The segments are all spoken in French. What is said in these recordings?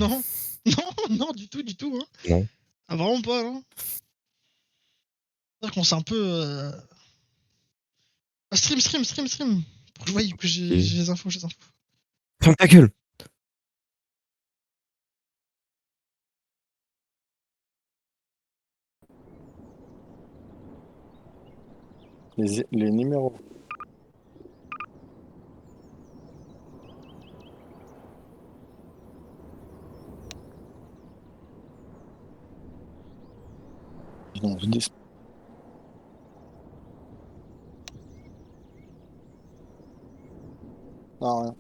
Non, non, non, du tout, hein. Non. Ah, vraiment pas, hein. C'est-à-dire qu'on s'est un peu. Ah, stream. Pour que je voie que j'ai les infos, Ferme ta gueule. Les numéros. Non, je dis. Non, rien.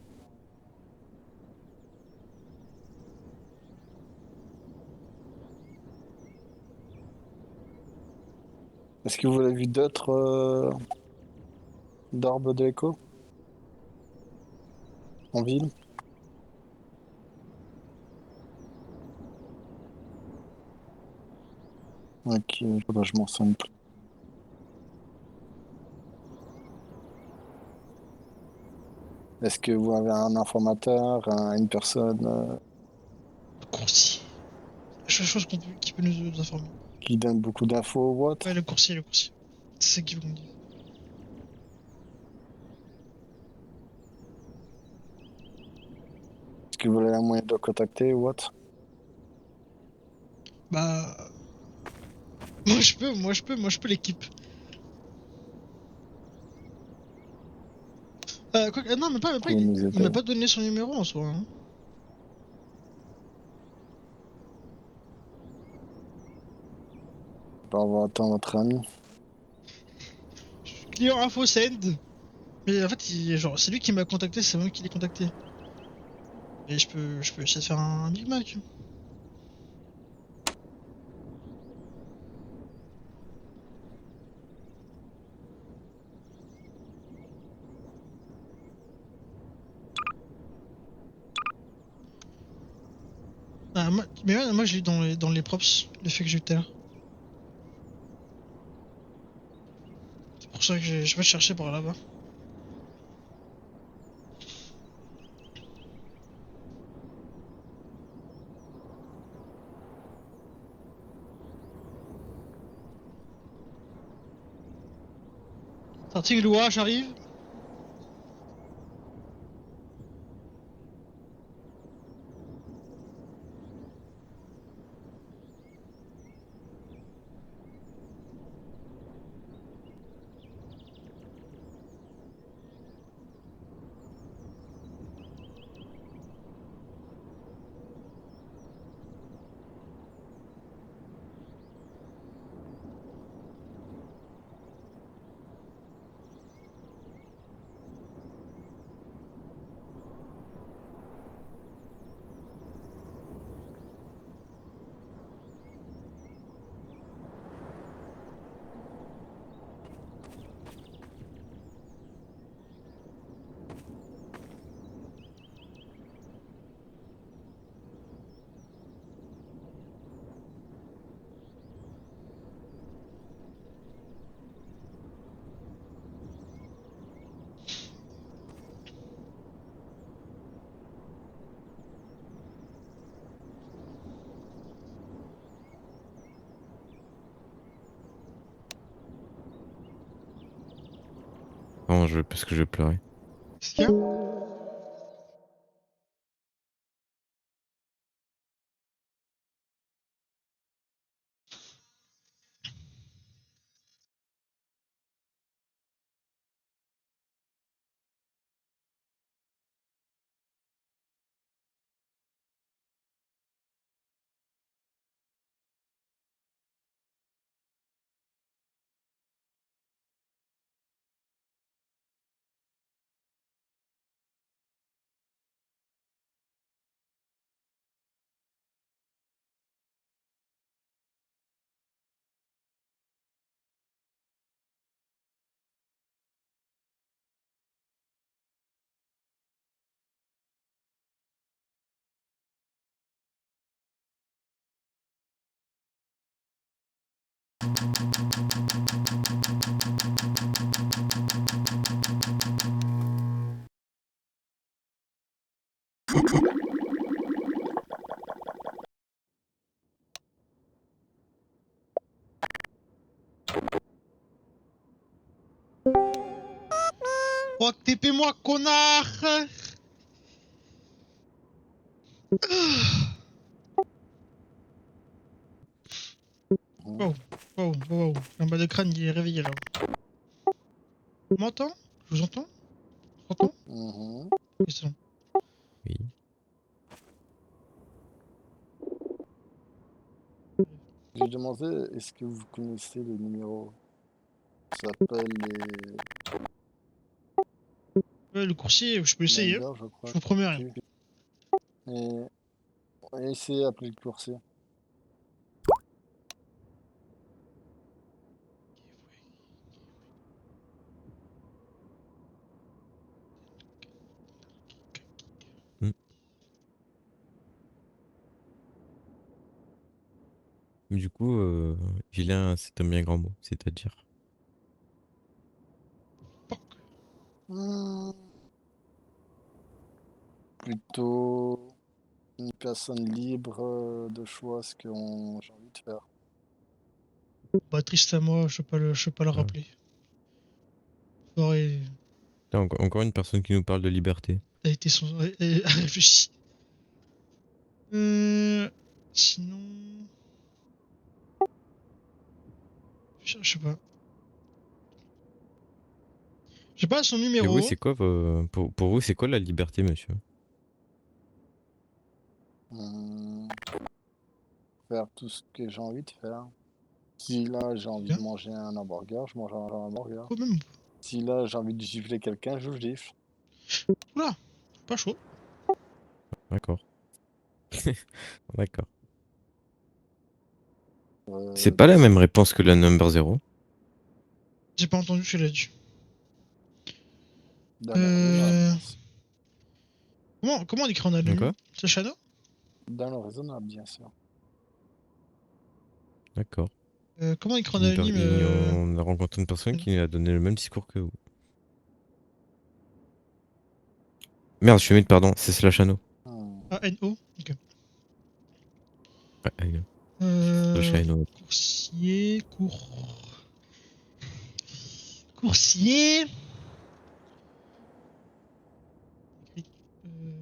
Est-ce que vous avez vu d'autres d'orbes de l'écho en ville? Ok, bah, je m'en sens plus. Est-ce que vous avez un informateur, une personne Le coursier. La seule chose qui peut nous informer. qui donne beaucoup d'infos ou autre? Ouais, le coursier. C'est ça qu'il veut qu'on dise. Est-ce que vous avez un moyen de le contacter ou autre? Bah. Moi je peux l'équipe. Non, mais pas, Vous pouvez nous il m'a aider? pas donné son numéro en soi, hein. On va attendre votre ami. Client info send. Mais en fait, genre, c'est lui qui m'a contacté, c'est moi qui l'ai contacté. Et je peux essayer de faire un Big Mac. Ah, mais ouais, moi je l'ai dans les props, l'effet que j'ai eu tout à l'heure. C'est pour ça que je vais chercher par là-bas. Article Loa, j'arrive. Non, parce que je vais pleurer. Qu'est-ce qu'il y a? Oh, TP-moi, connard! Wow, wow, wow. Un bas de crâne, il est réveillé là. Tu m'entends? Je vous entends? Tu m'entends? Mhm. Ok, c'est bon. Oui. J'ai demandé, est-ce que vous connaissez les numéros? Ça s'appelle les Ouais, le coursier, je peux essayer. numbers, je Je crois. vous promets rien. Ok, ok. Et essayez d'appeler le coursier. Hmm. Du coup, vilain, c'est un bien grand mot. C'est-à-dire. Hmm, plutôt une personne libre de choix, ce que j'ai envie de faire. Bah, triste à moi, je peux pas le Ah. rappeler. Aurait Là, encore une personne qui nous parle de liberté. a été son. A réfléchi. Sinon. Je sais pas. J'ai pas son Et vous, numéro. c'est quoi, pour vous, c'est quoi la liberté, monsieur? Hmm, faire tout ce que j'ai envie de faire. Si là j'ai envie Bien. de manger un hamburger, je mange un hamburger. Quoi même? Si là j'ai envie de gifler quelqu'un, je le gifle. Oula, pas chaud. D'accord. D'accord. C'est Euh, pas la même réponse que la number zero. J'ai pas entendu ce qu'elle a dit. dans le raisonnable, Euh... bien sûr. Comment on écrit en allemand? Quoi? C'est Shadow? Dans le raisonnable, bien sûr. D'accord. Comment on écrit en anonyme? Et on a rencontré une personne Shadow. qui a donné le même discours que vous. Merde, je suis mute, pardon, c'est slash anno. Hmm. A-N-O? Ok. Ouais, slash anno. Coursier, Coursier. Écrit- euh,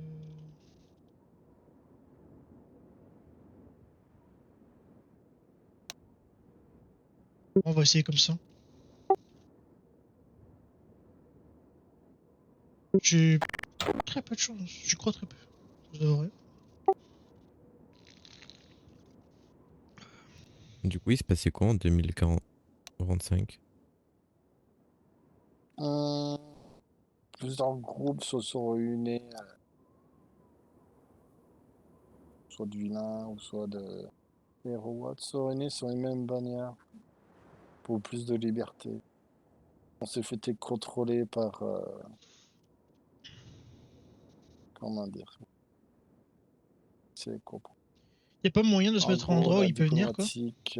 On va essayer comme ça. J'ai très peu de chance. Je crois très peu. Vous aurez. Du coup, il se passait quoi en 2045? Hmm. Plusieurs groupes se sont réunis, soit de vilains ou soit de héros, se sont réunis sur une même bannière pour plus de liberté. On s'est fait contrôler par, comment dire, c'est quoi? Y a pas moyen de se En mettre à un gros, endroit où la il peut venir, quoi. diplomatique,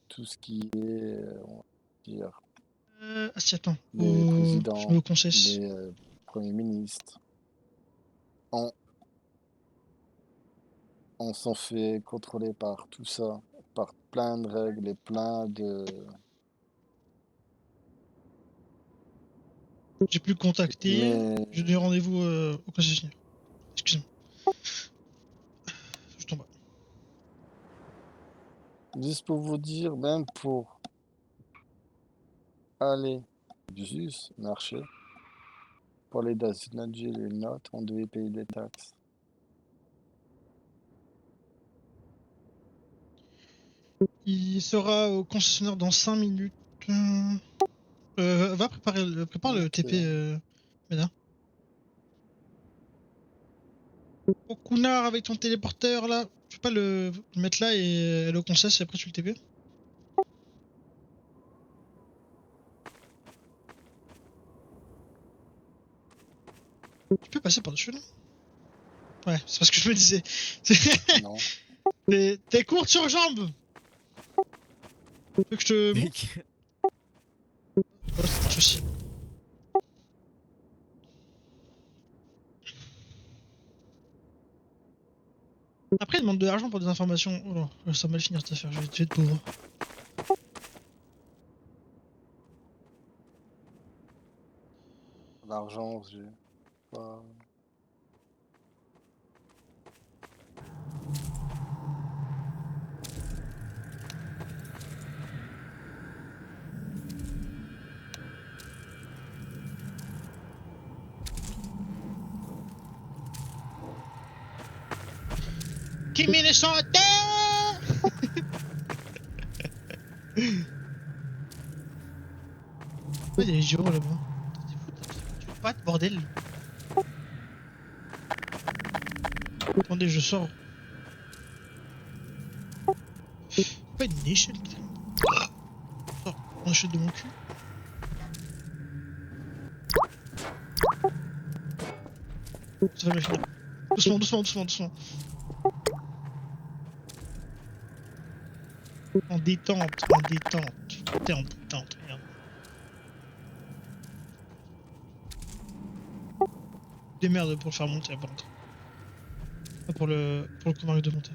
tout ce qui est, on va dire, Ah si, attends. les Je me présidents, concesse. les premiers ministres, on, on s'en fait contrôler par tout ça, par plein de règles et plein de... J'ai pu le contacter. Mais Je donne rendez-vous au concessionnaire. Excusez-moi. Je tombe. juste pour vous dire, même pour aller juste marcher, pour aller dans une ville ou une autre, on devait payer des taxes. Il sera au concessionnaire dans 5 minutes. Va prépare le Ok. TP, Mena. Oh, Kunard avec ton téléporteur là. Tu peux pas le mettre là et aller au concession et après tu le TP? Tu peux passer par-dessus là? Ouais, c'est parce que je me disais. Non. T'es court sur jambes! Tu veux que je te montre? Ouais, ça marche aussi. Après, il demande de l'argent pour des informations. Oh là, ça va mal finir cette affaire, je vais être pauvre. L'argent, j'ai pas. Kimi les chanteur. Oh, il y a les gyros là-bas. Tu veux pas de bordel. Attendez, je sors. Pas une échelle qui traîne. Sors, on échelle de mon cul. Ça va bien finir. Doucement, doucement, doucement, doucement. En détente, en détente. T'es en détente, merde. Des merdes pour le faire monter, par contre. Pas pour le convaincre de monter.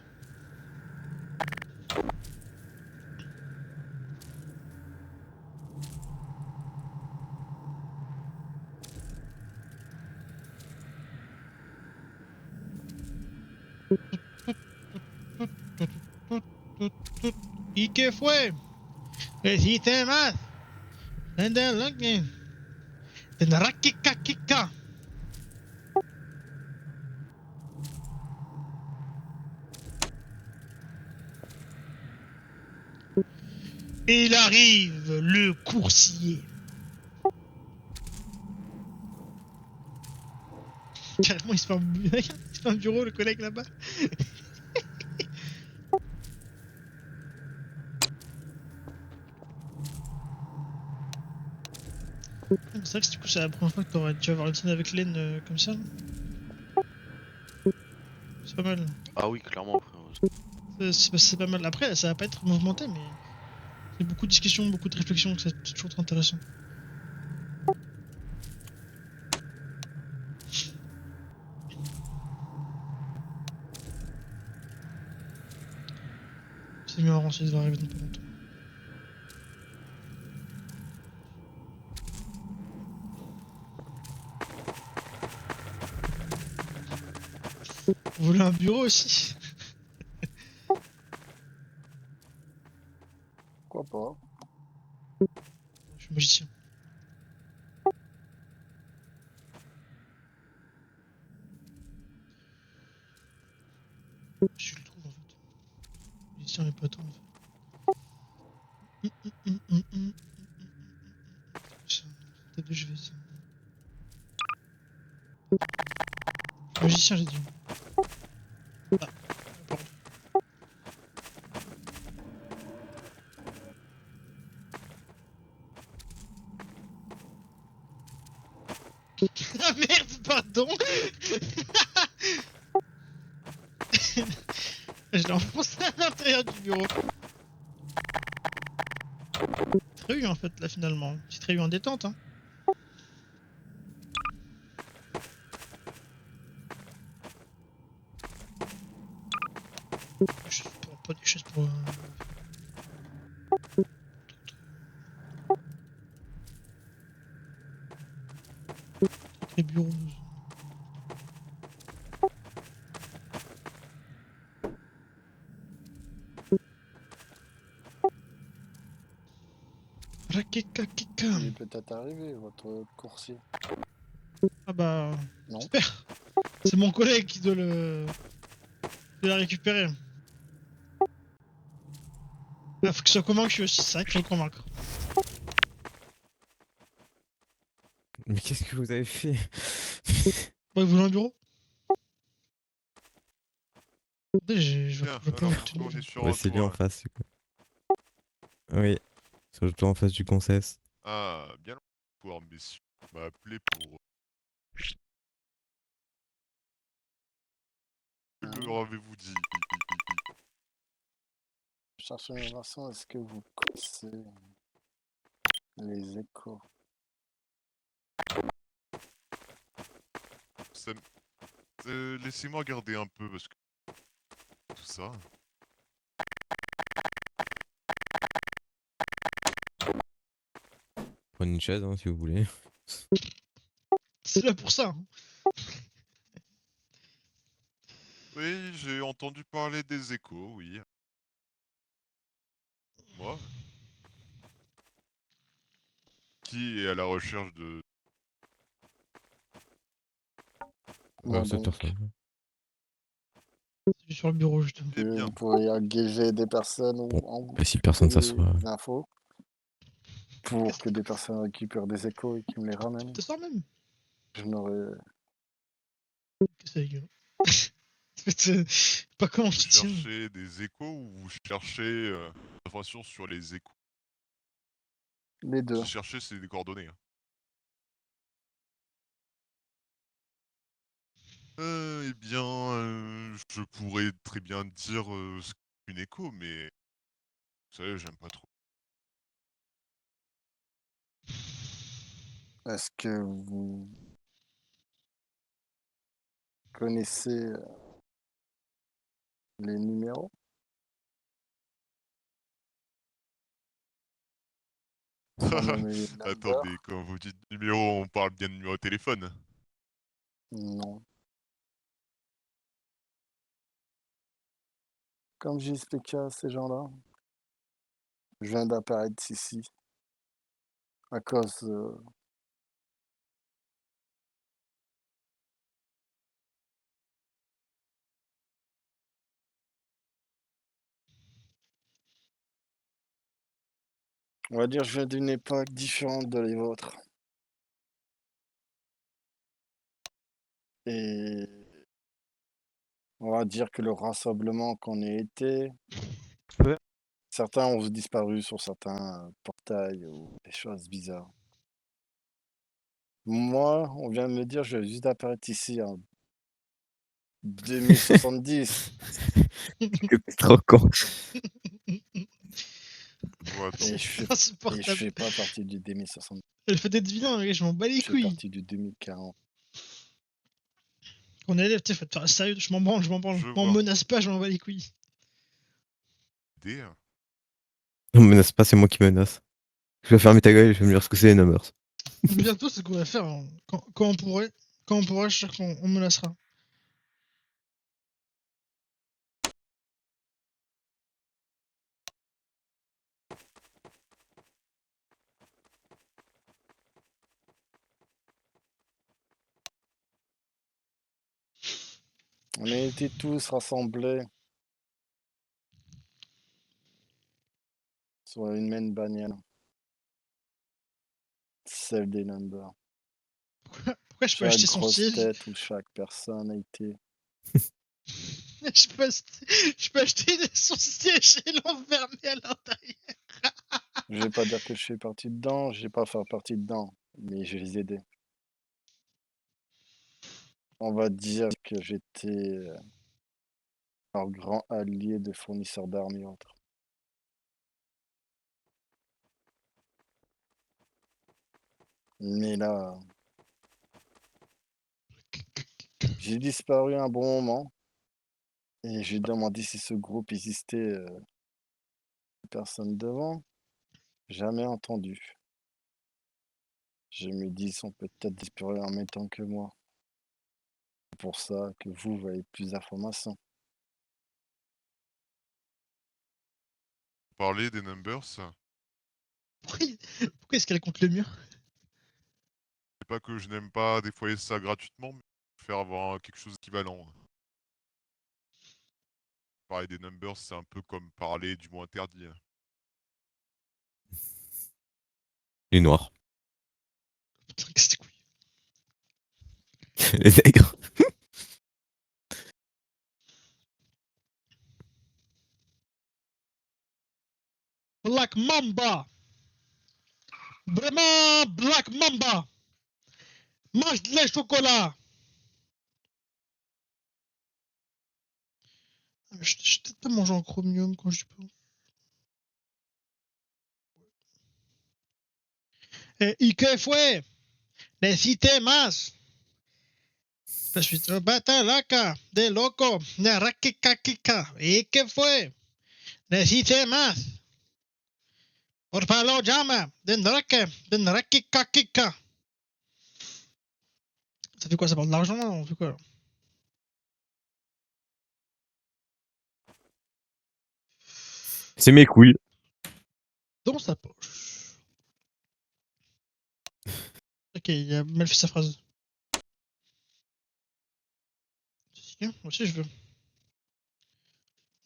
¿Y qué fue? ¿Hiciste más? Tendrá Kika. Et il arrive, le coursier. Carrément, il se fait un bureau, le collègue là-bas. C'est vrai que du coup, c'est la première fois que t'aurais dû avoir une scène avec Len comme ça. C'est pas mal. Ah oui, clairement, frère. C'est pas mal. Après, ça va pas être mouvementé, mais c'est beaucoup de discussions, beaucoup de réflexions, c'est toujours très intéressant. C'est marrant, ça devrait arriver dans pas longtemps. Vous voulez un bureau aussi? Pourquoi pas? Je suis magicien. Je le trouve en fait. Magicien mais pas tant en fait. Ça, table de chevet ça. Magicien j'ai dit. Ah, pardon. Ah merde, pardon. Je l'ai enfoncé à l'intérieur du bureau. Très eu en fait là finalement. C'est très eu en détente hein. Pas des choses pour... Très bureau. Rakeka keka. Il est peut-être arrivé, votre coursier. Ah bah... Non. J'espère. C'est mon collègue qui doit la récupérer. Ah, faut que je sois convaincu aussi, c'est vrai qu'il faut le convaincre. Mais qu'est-ce que vous avez fait? Bon, vous voulez un bureau? Attendez, je Bien, vois pas alors où te on est sur Ouais, un c'est lui toit, en là. face. Du coup. Oui, sur le toit en face du Concess. Ah, bien le pouvoir, messieurs. On m'a appelé pour... Que leur avez-vous dit? Je cherche une version, est-ce que vous connaissez les échos? Ça laissez-moi regarder un peu, parce que... Tout ça... Prenez une chaise hein, si vous voulez. C'est là pour ça. Hein. Oui, j'ai entendu parler des échos, oui. Moi, qui est à la recherche de... Moi Cette donc, personne. Je suis sur le bureau justement. Eh bien, vous pouvez engager des personnes Bon, ou en bah, si personne s'assoit. des infos pour que des personnes récupèrent des échos et qu'ils me les ramènent. Tu te sors même. Je n'aurais. Qu'est-ce que c'est pas comment je vous te tiens. cherchez des échos ou vous cherchez des informations sur les échos? Les deux. Si chercher, c'est des coordonnées. Hein. Eh bien, je pourrais très bien dire ce qu'est une écho, mais vous savez, j'aime pas trop. Est-ce que vous connaissez les numéros? Sans nommer les numbers? Attendez, quand vous dites numéro, on parle bien de numéro de téléphone. Non. Comme j'ai expliqué à ces gens-là, je viens d'apparaître ici à cause on va dire, je viens d'une époque différente de les vôtres. Et on va dire que le rassemblement qu'on a été, Ouais. certains ont disparu sur certains portails ou des choses bizarres. Moi, on vient de me dire, je viens juste d'apparaître ici en 2070 C'est trop con. Bon, attends. et je Insupportable. fais pas partie du 2070, Elle fait des vilains, et je m'en bats les je fais couilles. partie du 2040. On est élève, tu sais, faut te faire sérieux, je m'en branle, je m'en branle. Je On vois. menace pas, je m'en bats les couilles. Idée. Non, menace pas, c'est moi qui menace. Je vais fermer ta gueule et je vais me dire ce que c'est les numbers. Bientôt, c'est ce qu'on va faire. Hein. Quand on pourrait, je suis sûr qu'on menacera. On a été tous rassemblés sur une même bannière, celle des numbers. Pourquoi je peux acheter Chaque son grosse siège? tête ou chaque personne a été. Je peux acheter son siège et l'enfermer à l'intérieur. Je vais pas dire que je suis parti dedans, je vais pas faire partie dedans, mais je vais les aider. On va dire que j'étais leur grand allié de fournisseurs d'armes et autres. Mais là, j'ai disparu un bon moment et j'ai demandé si ce groupe existait, personne devant. Jamais entendu. Je me dis, ils sont peut-être disparus en même temps que moi. C'est pour ça que vous avez plus d'informations. Parler des numbers, c'est Pourquoi est-ce qu'elle est contre le mur? pas que je n'aime pas déployer ça gratuitement, mais faire avoir quelque chose d'équivalent. Parler des numbers, c'est un peu comme parler du mot interdit. Les noirs. Putain, qu'est-ce que Les nègres. Black Mamba! Vraiment, Black Mamba! Mange de lait chocolat! Je vais peut-être pas manger en chromium quand je peux. ¿Y qué fue? Necesité más. Batalaca de loco, Narakikakika. ¿Y qué fue? Necesité más. Por favor, llama de Narakikakika. Ça fait quoi? Ça parle de l'argent là? On fait quoi là? C'est mes couilles. Dans sa poche. Ok, il a mal fait sa phrase. Si, moi aussi je veux.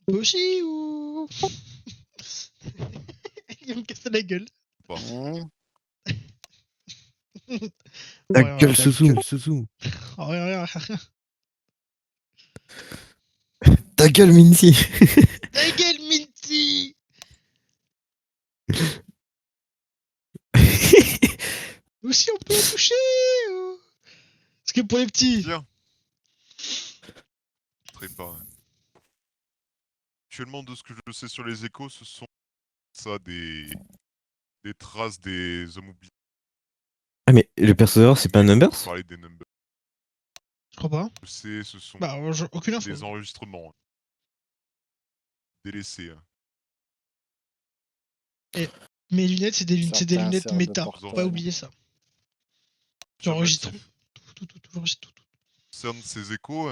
Toi aussi ou. Il va me casser la gueule. Pas. Mmh. Ta Rien, gueule, rien. Sousou. Oh, rien. Ta gueule, Minty. Ta gueule, Minty! Nous aussi on peut en toucher ou... Parce que pour les petits. Tiens. Très pas. Actuellement, de ce que je sais sur les échos, ce sont ça des traces des hommes oubliés. Ah, mais le perso c'est pas un Mais Numbers? on parlait des numbers. Je crois pas. Je sais, ce sont Bah, aucune info. des enregistrements délaissés. Mes lunettes, c'est des Certains lunettes servent de méta. Faut pas portail. oublier ça. J'enregistre tout. J'enregistre tout. Concernant ces échos,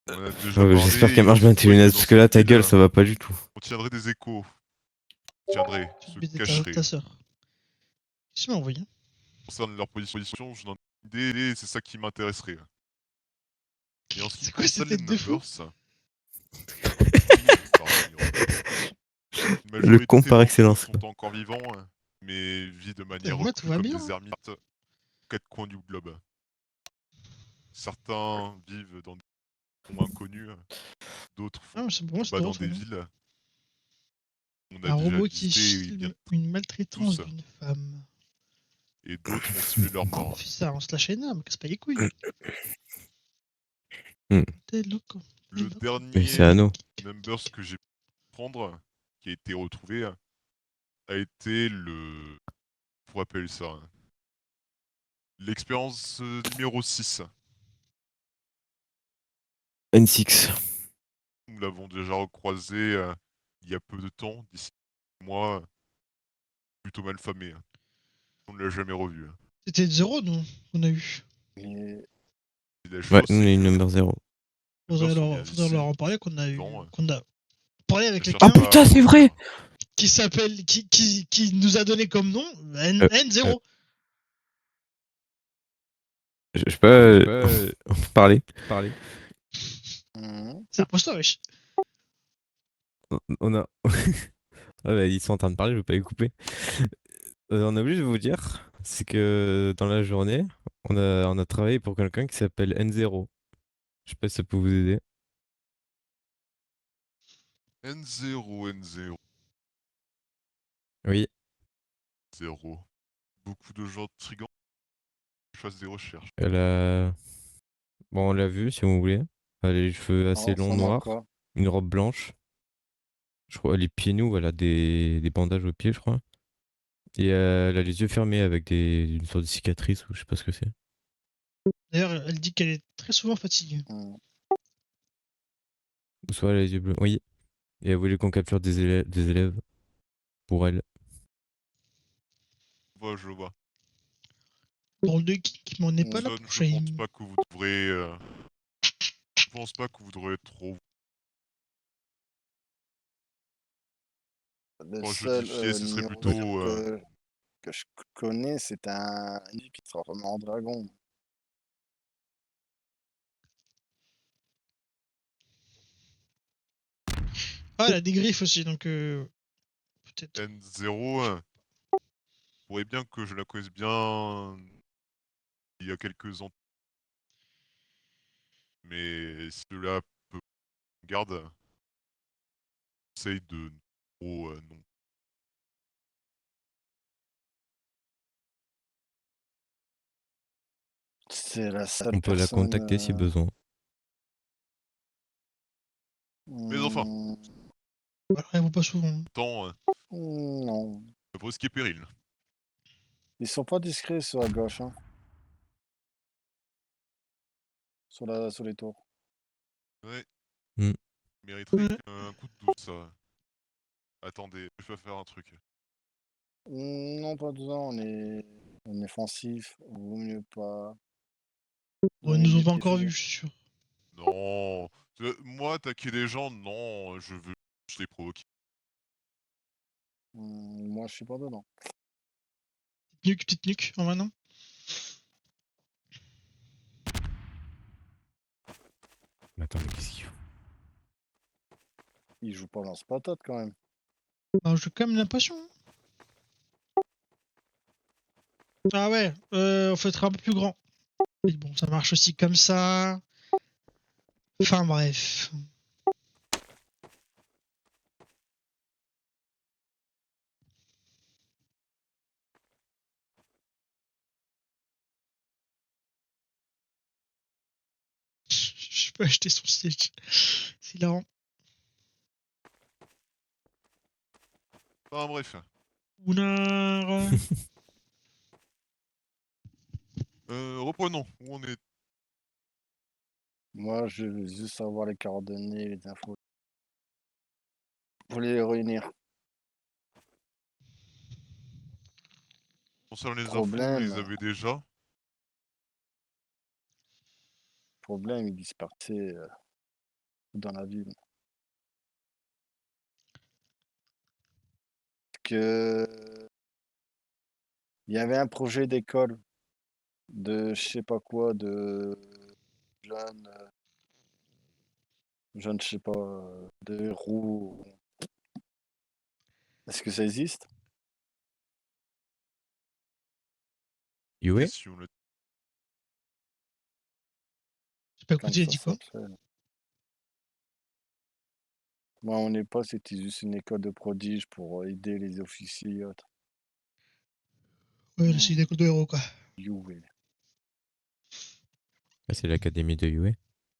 on a déjà parlé. J'espère qu'elle marche bien tes une fois lunettes, que parce dans que là, cette ta ville, gueule, ça va pas du tout. on tiendrait des échos. Tiendrait, Tu se te baiser cacherait. ta soeur. Qu'est-ce que tu m'as envoyé? Concernant leur position, je n'en ai une idée et c'est ça qui m'intéresserait. Et en ce qui C'est quoi cette concerne les tête de fou? numbers, pardon, une Le con majorité par d'entre eux excellence. sont encore vivants, mais vivent de manière Moi, tout recluse va comme bien. des ermites aux quatre coins du globe. Certains vivent dans des mondes inconnus, d'autres Ah, pour moi, c'est dans drôle. des villes. On a Un déjà robot qui visité bien filme une maltraitance tous, d'une femme. et d'autres ont simulé leur On mort. fait ça, on se lâche une âme, casse pas les couilles. Hmm. T'es loco. Le Mais c'est dernier Anno. numbers que j'ai pu prendre, qui a été retrouvé, a été le... Pour appeler ça, l'expérience numéro 6. N6. Nous l'avons déjà recroisé il y a peu de temps, d'ici mois, plutôt mal famé. On ne l'a jamais revu. C'était 0, nous, qu'on a eu. Et Et la Ouais, chose, nous, on c'est est que number 0. les numbers sont bien Faudrait ici. leur en parler qu'on a eu. Temps, Qu'on a parlé avec cherche quelqu'un Ah putain, pas à c'est vrai! revenir. qui s'appelle. Qui nous a donné comme nom N0. Je peux parler. mmh. C'est imposteur, wesh. On a. Ah bah, ils sont en train de parler, je vais pas les couper. On a oublié de vous dire, c'est que dans la journée, on a travaillé pour quelqu'un qui s'appelle N0. Je sais pas si ça peut vous aider. N0. Oui. 0. Beaucoup de gens intrigants qui fassent des recherches. Elle a. Bon, on l'a vu si vous voulez. Elle a les cheveux assez Oh, longs ça m'a noirs, quoi? une robe blanche. Je crois les pieds nus, elle a des bandages aux pieds, je crois. Et elle a les yeux fermés avec une sorte de cicatrice ou je sais pas ce que c'est. D'ailleurs, elle dit qu'elle est très souvent fatiguée. Mmh. Ou soit elle a les yeux bleus. Oui. Et elle voulait qu'on capture des élèves pour elle. Je le vois. Drôle de qui m'en est pas là Son, pour je pense shame. pas que vous devrez... Je pense pas que vous devrez trop... Le Pour seul justifier, ce serait numéro plutôt... que je connais, c'est un qui se transforme en dragon. Ah, elle a des griffes aussi, donc peut-être. N0. Pourrait bien que je la connaisse bien il y a quelques ans. Mais si cela peut garde, essaye de trop non. C'est la seule On peut la personne. contacter si besoin. Mais enfin, mmh, Voilà, elle vaut pas souvent. tant non. pour risquer péril. Ils sont pas discrets sur la gauche, hein. Sur les tours. Ouais. Hmm. Mériterait Ouais. qu'un coup de douce, ça. Attendez, je vais faire un truc. Non, pas besoin, on est foncif, vaut mieux pas. Bon, ils nous ont il pas était encore fusé. vus, je suis sûr. Non. Moi, attaquer les gens, non. Je veux juste les provoquer. Moi, je suis pas dedans. Petite nuque, en maintenant. Mais attends, mais qu'est-ce qu'il faut? Il joue pas dans ce patate quand même. Alors, j'ai quand même l'impression. Ah ouais, faut être un peu plus grand. Mais bon, ça marche aussi comme ça. Enfin bref. Je peux acheter son siège. C'est hilarant. Enfin, bref. Ounard. Reprenons. Où on est? Moi, je veux juste avoir les coordonnées, les infos. Vous voulez les réunir. Concernant les infos, vous les Problème, avez déjà. problème, il dispersait dans la ville. Que il y avait un projet d'école de je sais pas quoi, de jeunes, jeunes, je sais pas, de héros. Est-ce que ça existe? Yue? Question. J'ai pas Comme écouté, il a ça dit quoi? s'appelle. Moi, on n'est pas, c'était juste une école de prodiges pour aider les officiers et autres. Ouais, c'est une école de héros, quoi. Yue. Ah, c'est l'académie de Yue.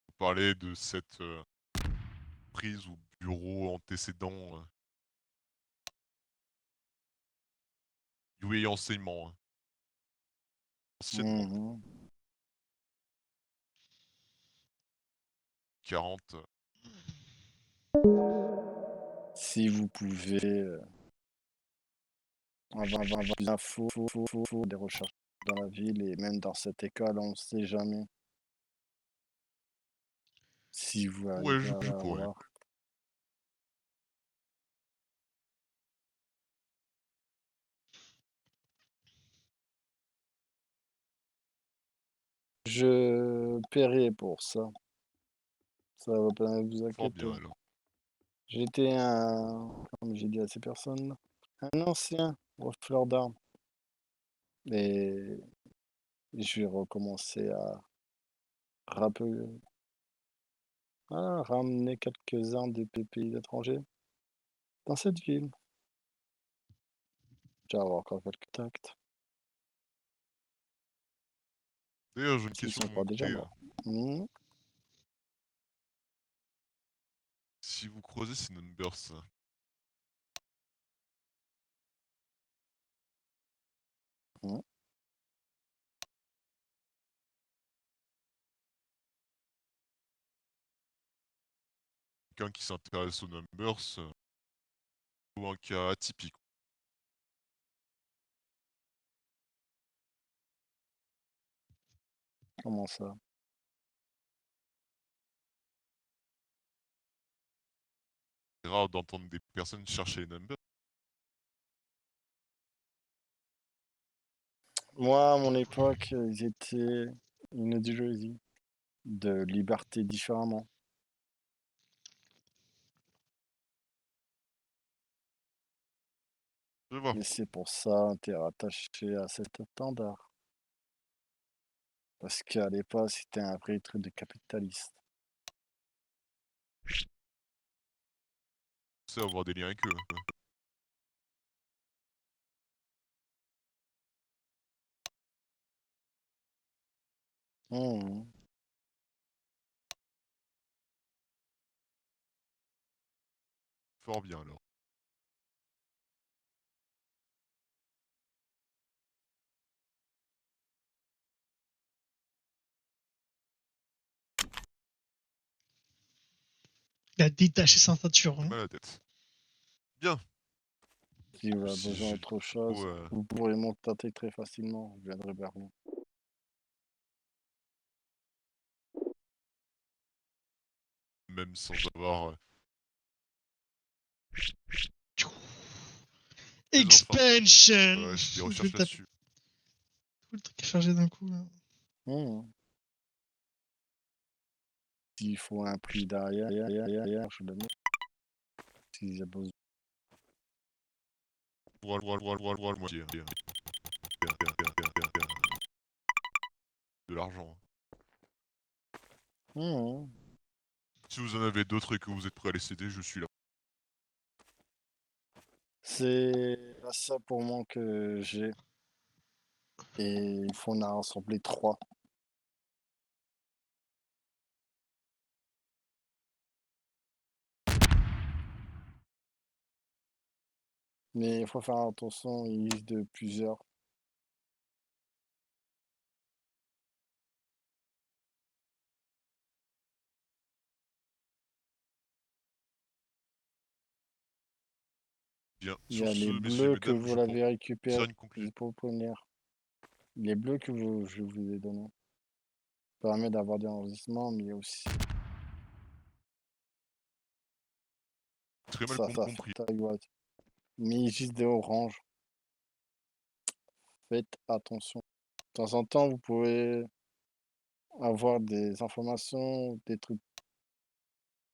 Vous parlez de cette prise ou bureau antécédent Yue enseignement. Anciennement. Mhm. 40. Si vous pouvez avoir des infos, des recherches dans la ville et même dans cette école, on ne sait jamais si vous Ouais, arrivez je à pourrais. avoir. Je paierai pour ça. Ça va pas vous Fort bien inquiéter. alors. J'étais comme j'ai dit à ces personnes, un ancien refleur d'armes. Et je vais recommencer à rappeler, ramener quelques-uns des pays étrangers dans cette ville. Je vais avoir encore quelques contacts, D'ailleurs, j'ai une s'ils question sont de pas mon déjà côté. morts. Mhm. Si vous creusez ces numbers, Mhm. quelqu'un qui s'intéresse aux numbers, ou un cas atypique. Comment ça? C'est rare d'entendre des personnes chercher les numbers. Moi, à mon époque, ils étaient une idéologie de liberté différemment. Je vois. Et c'est pour ça tu es rattaché à cet standard. Parce qu'à l'époque, c'était un vrai truc de capitaliste. C'est avoir des liens avec eux. Mhm. Fort bien alors. Il a détaché sa ceinture. J'ai Hein. mal à la tête. Bien. Si vous avez Si besoin j'ai d'autre trop, chose, vous pourrez me contacter très facilement. Je viendrai vers vous. même sans avoir les enfants. Expansion! Ouais, c'est des Je vais recherches taper là-dessus. tout le truc à charger d'un coup. Là. S'il faut un prix derrière, je le mets. S'il y a besoin. Voilà, moitié. De l'argent. Si vous en avez d'autres et que vous êtes prêts à les céder, je suis là. C'est la seule pour moi que j'ai. Et il faut en rassembler 3. Mais il faut faire attention, il existe de plusieurs. Bien. Il y Sur a ce, les messieurs et bleus que mesdames, vous je l'avez tirer récupérés. une conclusion. Juste pour prévenir. Les bleus que je vous ai donnés. Ça permet d'avoir des enregistrements, mais aussi. Très mal Ça compris. fait ta gueule. Mais il existe des oranges. Faites attention. De temps en temps, vous pouvez avoir des informations, des trucs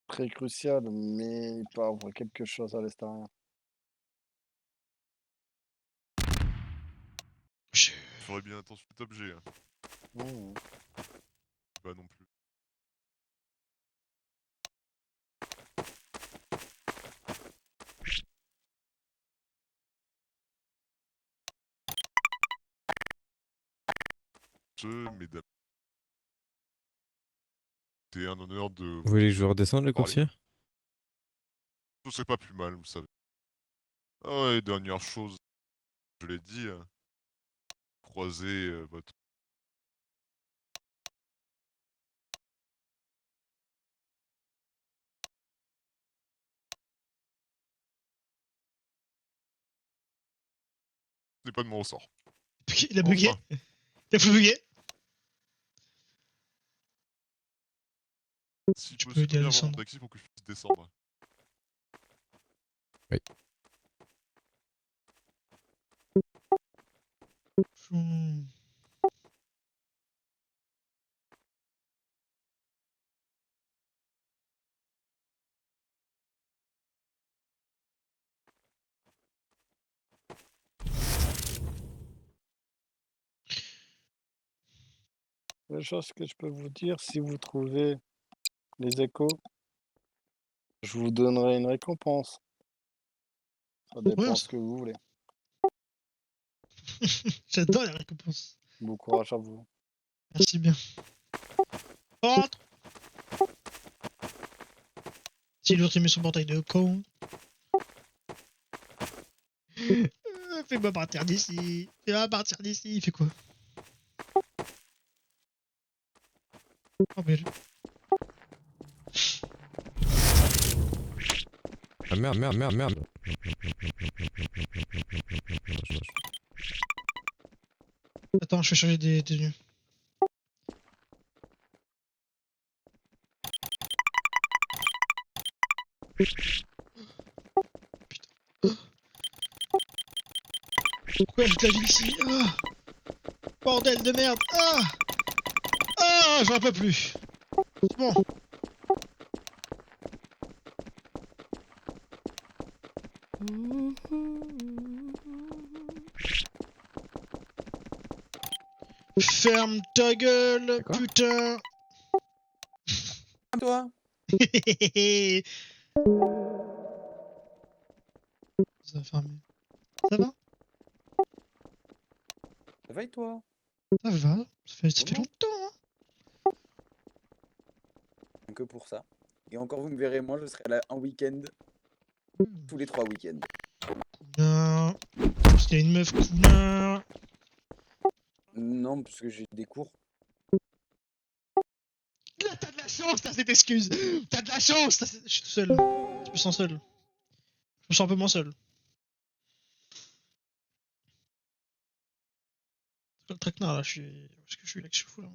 très cruciaux, mais il peut y avoir quelque chose à l'extérieur. Je- Ferais bien attention à cet objet. Hein. Mmh. Pas non plus. Mesdames. C'est un honneur de Vous voulez que je redescende le parler. coursier? Ce serait pas plus mal, vous savez. Ah ouais, dernière chose, je l'ai dit, croiser votre... Ce n'est pas de mon ressort. Il a bugué. Enfin, Il a bugué. s'il Tu peut peux aider à soutenir avant mon descendre. taxi pour que je puisse descendre. Oui. Chou. La chose que je peux vous dire, si vous trouvez les échos, je vous donnerai une récompense. Ça Ouais, dépend ce que vous voulez. j'adore les récompenses. Bon courage à vous. Merci bien. Rentre. Si l'autre il met son portail de con. Fais-moi partir d'ici. Fais-moi partir d'ici. Il fait quoi? Oh belle. Ah merde. Attends, je vais changer des tenues. Putain. Pourquoi toute la ville ici? Ah, bordel de merde. J'en peux plus. C'est bon. Ferme ta gueule, Quoi? putain. Toi, Ça va fermer. Ça va? réveille toi. Ça va. Ça fait Comment longtemps, Que pour ça. Et encore, vous me verrez, moi, je serai là en week-end, hein. tous les 3 week-ends. Coulin. C'était une meuf coulin. Non, parce que j'ai des cours. Là, t'as de la chance, t'as cette excuse. T'as de la chance. Je suis tout seul. Je me sens seul. Je me sens un peu moins seul. C'est quoi le traquenard là? Parce que je suis là que je suis fou là.